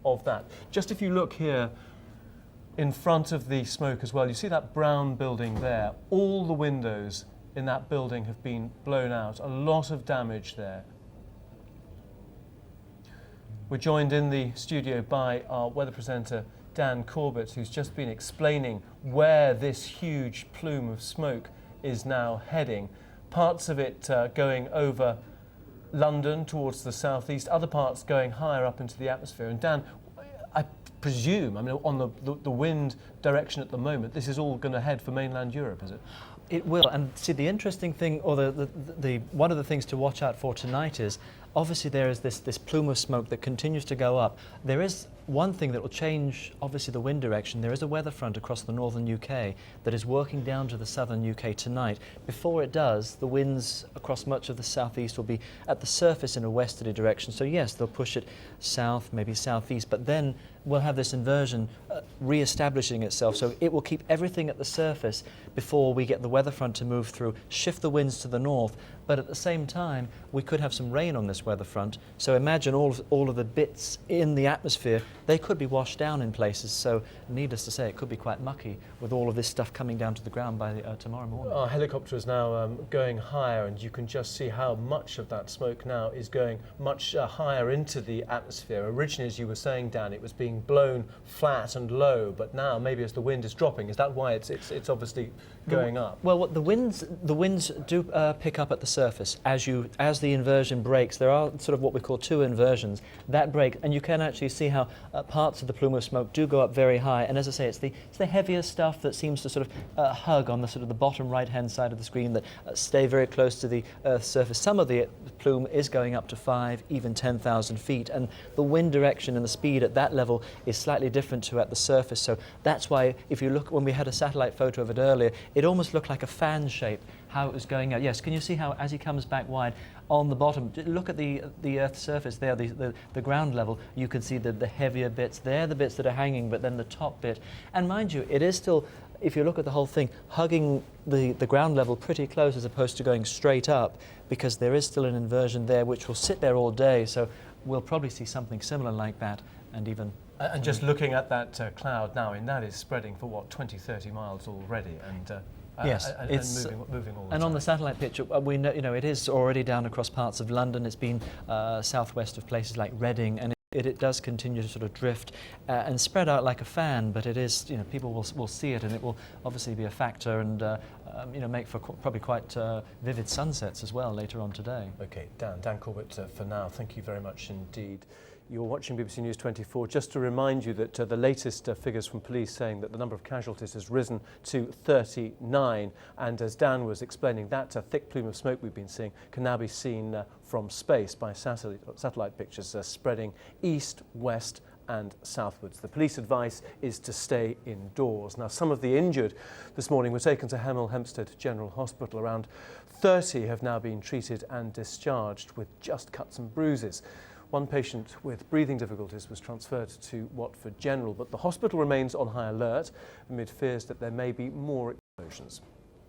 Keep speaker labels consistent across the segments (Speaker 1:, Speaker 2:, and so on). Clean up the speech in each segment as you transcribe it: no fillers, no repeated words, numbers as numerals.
Speaker 1: of that. Just if you look here in front of the smoke as well, you see that brown building there. All the windows in that building have been blown out. A lot of damage there. We're joined in the studio by our weather presenter, Dan Corbett, who's just been explaining where this huge plume of smoke is now heading. Parts of it going over London towards the southeast, other parts going higher up into the atmosphere. And Dan, I presume, I mean, on the wind direction at the moment, this is all going to head for mainland Europe, is it?
Speaker 2: It will, and see, the interesting thing, or the one of the things to watch out for tonight is, obviously there is this plume of smoke that continues to go up. There is one thing that will change, obviously, the wind direction. There is a weather front across the northern UK that is working down to the southern UK tonight. Before it does, the winds across much of the southeast will be at the surface in a westerly direction. So yes, they'll push it south, maybe southeast, but then we'll have this inversion re-establishing itself. So it will keep everything at the surface before we get the weather front to move through, shift the winds to the north, but at the same time, we could have some rain on this weather front. So imagine all of the bits in the atmosphere, they could be washed down in places. So needless to say, it could be quite mucky with all of this stuff coming down to the ground by tomorrow morning.
Speaker 1: Our helicopter is now going higher, and you can just see how much of that smoke now is going much higher into the atmosphere. Originally, as you were saying, Dan, it was being blown flat and low, but now maybe as the wind is dropping, is that why it's obviously going up?
Speaker 2: Well, what the winds do pick up at the surface as the inversion breaks. There are sort of what we call two inversions that break, and you can actually see how parts of the plume of smoke do go up very high. And as I say, it's the heavier stuff that seems to sort of hug on the sort of the bottom right-hand side of the screen that stay very close to the Earth's surface. Some of the plume is going up to 5, even 10,000 feet, and the wind direction and the speed at that level is slightly different to at the surface. So that's why, if you look, when we had a satellite photo of it earlier, it almost looked like a fan shape, how it was going out. Yes, can you see how as he comes back wide on the bottom, look at the Earth's surface there, the ground level, you can see the heavier bits there, the bits that are hanging, but then the top bit. And mind you, it is still, if you look at the whole thing, hugging the ground level pretty close as opposed to going straight up, because there is still an inversion there which will sit there all day. So we'll probably see something similar like that, and even...
Speaker 1: And just looking at that cloud now, and that is spreading for what, 20, 30 miles already, and
Speaker 2: yes,
Speaker 1: it's moving all the time.
Speaker 2: And on the satellite picture, we know, it is already down across parts of London. It's been southwest of places like Reading, and it does continue to sort of drift and spread out like a fan. But it is, people will see it, and it will obviously be a factor, and make for probably quite vivid sunsets as well later on today.
Speaker 1: Okay, Dan Corbett, for now, thank you very much indeed. You're watching BBC News 24. Just to remind you that the latest figures from police saying that the number of casualties has risen to 39. And as Dan was explaining, that thick plume of smoke we've been seeing can now be seen from space by satellite pictures spreading east, west and southwards. The police advice is to stay indoors. Now, some of the injured this morning were taken to Hemel Hempstead General Hospital. Around 30 have now been treated and discharged with just cuts and bruises. One patient with breathing difficulties was transferred to Watford General, but the hospital remains on high alert amid fears that there may be more explosions.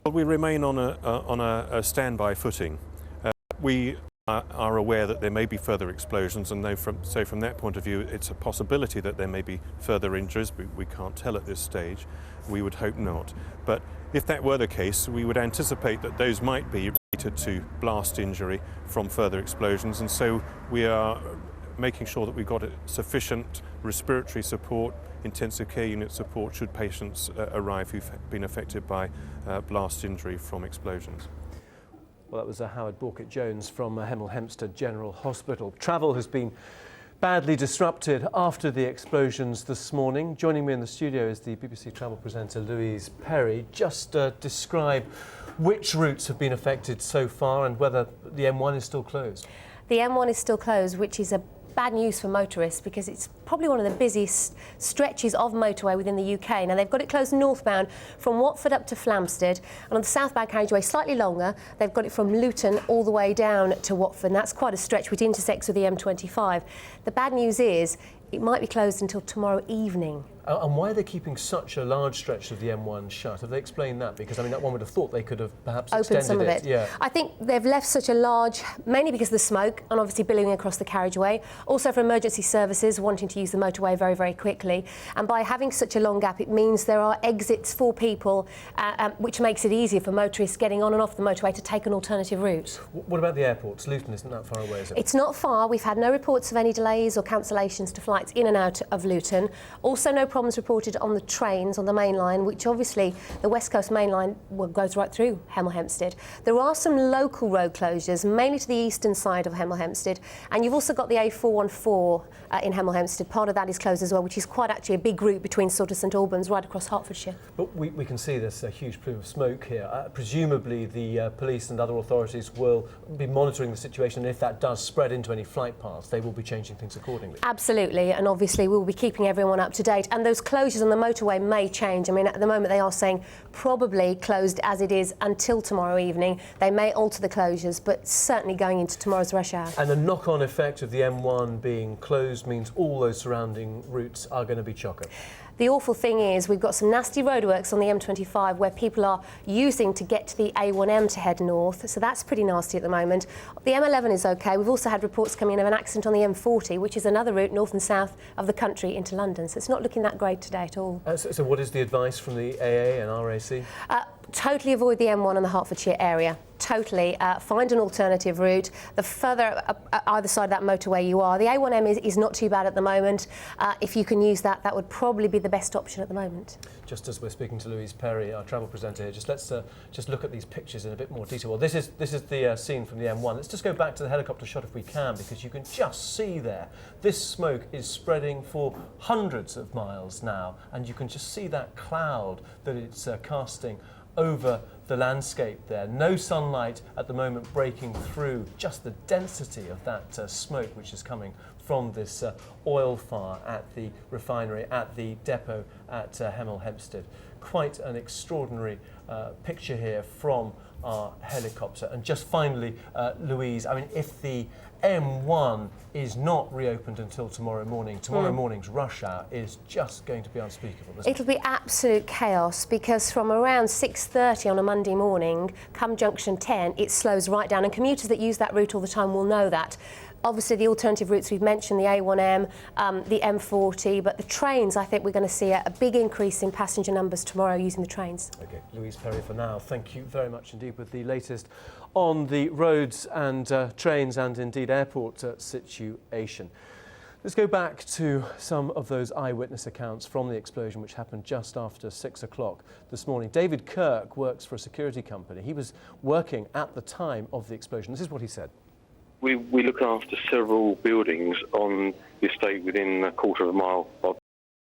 Speaker 3: Well, we remain on a standby footing. We are aware that there may be further explosions, and so from that point of view, it's a possibility that there may be further injuries. We can't tell at this stage. We would hope not. But if that were the case, we would anticipate that those might be related to blast injury from further explosions, and so we are making sure that we've got sufficient respiratory support, intensive care unit support should patients arrive who've been affected by blast injury from explosions.
Speaker 1: Well, that was Howard Borkett-Jones from Hemel Hempstead General Hospital. Travel has been badly disrupted after the explosions this morning. Joining me in the studio is the BBC travel presenter Louise Perry. Just describe which routes have been affected so far and whether the M1 is still closed.
Speaker 4: The M1 is still closed, which is bad news for motorists because it's probably one of the busiest stretches of motorway within the UK. Now, they've got it closed northbound from Watford up to Flamstead, and on the southbound carriageway slightly longer, they've got it from Luton all the way down to Watford, and that's quite a stretch which intersects with the M25. The bad news is it might be closed until tomorrow evening.
Speaker 1: And why are they keeping such a large stretch of the M1 shut? Have they explained that? Because, I mean, that one would have thought they could have perhaps
Speaker 4: opened some of it.
Speaker 1: Yeah.
Speaker 4: I think they've left such a large, mainly because of the smoke and obviously billowing across the carriageway, also for emergency services wanting to use the motorway very, very quickly. And by having such a long gap, it means there are exits for people, which makes it easier for motorists getting on and off the motorway to take an alternative route.
Speaker 1: What about the airports? Luton isn't that far away, is it?
Speaker 4: It's not far. We've had no reports of any delays or cancellations to flights in and out of Luton. Also no problems reported on the trains on the main line, which obviously the West Coast main line goes right through Hemel Hempstead. There are some local road closures, mainly to the eastern side of Hemel Hempstead, and you've also got the A414 in Hemel Hempstead. Part of that is closed as well, which is quite actually a big route between sort of St Albans right across Hertfordshire.
Speaker 1: But we can see there's a huge plume of smoke here. Presumably the police and other authorities will be monitoring the situation, and if that does spread into any flight paths, they will be changing things accordingly.
Speaker 4: Absolutely, and obviously we'll be keeping everyone up to date. And those closures on the motorway may change. I mean, at the moment they are saying probably closed as it is until tomorrow evening. They may alter the closures, but certainly going into tomorrow's rush hour.
Speaker 1: And the knock-on effect of the M1 being closed means all those surrounding routes are going to be chocker.
Speaker 4: The awful thing is we've got some nasty roadworks on the M25 where people are using to get to the A1M to head north, so that's pretty nasty at the moment. The M11 is OK. We've also had reports coming in of an accident on the M40, which is another route north and south of the country into London, so it's not looking that great today at all.
Speaker 1: So what is the advice from the AA and RAC?
Speaker 4: Totally avoid the M1 in the Hertfordshire area. Totally. Find an alternative route. The further either side of that motorway you are. The A1M is not too bad at the moment. If you can use that, that would probably be the best option at the moment.
Speaker 1: Just as we're speaking to Louise Perry, our travel presenter here, let's just look at these pictures in a bit more detail. Well, this is the scene from the M1. Let's just go back to the helicopter shot if we can, because you can just see there. This smoke is spreading for hundreds of miles now, and you can just see that cloud that it's casting over the landscape there. No sunlight at the moment breaking through, just the density of that smoke which is coming from this oil fire at the refinery, at the depot at Hemel Hempstead. Quite an extraordinary picture here from our helicopter. And just finally, Louise, I mean, if the M1 is not reopened until tomorrow morning, tomorrow morning's rush hour is just going to be unspeakable, isn't it?
Speaker 4: It'll be absolute chaos, because from around 6:30 on a Monday morning, come junction 10, it slows right down, and commuters that use that route all the time will know that. Obviously, the alternative routes we've mentioned, the A1M, the M40, but the trains, I think we're going to see a big increase in passenger numbers tomorrow using the trains.
Speaker 1: OK, Louise Perry for now. Thank you very much indeed with the latest on the roads and trains and indeed airport situation. Let's go back to some of those eyewitness accounts from the explosion which happened just after 6 o'clock this morning. David Kirk works for a security company. He was working at the time of the explosion. This is what he said.
Speaker 5: We look after several buildings on the estate within a quarter of a mile of